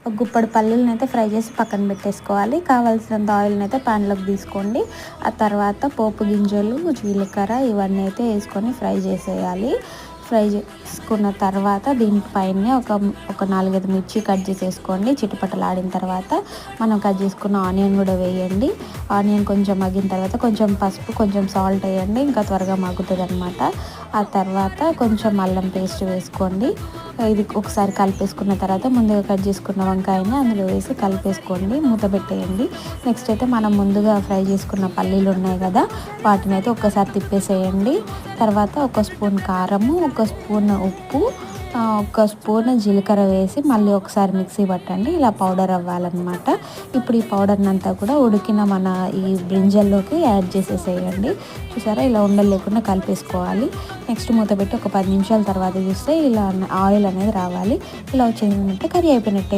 ఒక గుప్పడి పల్లీలను అయితే ఫ్రై చేసి పక్కన పెట్టేసుకోవాలి. కావాల్సినంత ఆయిల్ని అయితే ప్యాన్లోకి తీసుకోండి. ఆ తర్వాత పోపు గింజలు, జీలకర్ర ఇవన్నీ అయితే వేసుకొని ఫ్రై చేసేయాలి. ఫ్రై చేసుకున్న తర్వాత దీనిపైనే ఒక 4-5 మిర్చి కట్ చేసేసుకోండి. చిటపటలాడిన తర్వాత మనం కట్ చేసుకున్న ఆనియన్ కూడా వేయండి. ఆనియన్ కొంచెం మగ్గిన తర్వాత కొంచెం పసుపు, కొంచెం సాల్ట్ వేయండి. ఇంకా త్వరగా మగ్గుతుంది అనమాట. ఆ తర్వాత కొంచెం అల్లం పేస్ట్ వేసుకోండి. ఇది ఒకసారి కలిపేసుకున్న తర్వాత ముందుగా కట్ చేసుకున్న వంకాయని అందులో వేసి కలిపేసుకోండి. మూత పెట్టేయండి. నెక్స్ట్ అయితే మనం ముందుగా ఫ్రై చేసుకున్న పల్లీలు ఉన్నాయి కదా, వాటిని అయితే ఒక్కసారి తిప్పేసేయండి. తర్వాత ఒక స్పూన్ కారము, ఒక స్పూన్ ఉప్పు, ఒక స్పూన్ జీలకర్ర వేసి మళ్ళీ ఒకసారి మిక్సీ పట్టండి. ఇలా పౌడర్ అవ్వాలన్నమాట. ఇప్పుడు ఈ పౌడర్ని అంతా కూడా ఉడికిన మన ఈ బ్రింజల్లోకి యాడ్ చేసేసేయండి. చూసారా, ఇలా ఉండలు లేకుండా కలిపేసుకోవాలి. నెక్స్ట్ మూత పెట్టి ఒక 10 నిమిషాల తర్వాత చూస్తే ఇలా ఆయిల్ అనేది రావాలి. ఇలా వచ్చిందంటే కర్రీ అయిపోయినట్టే.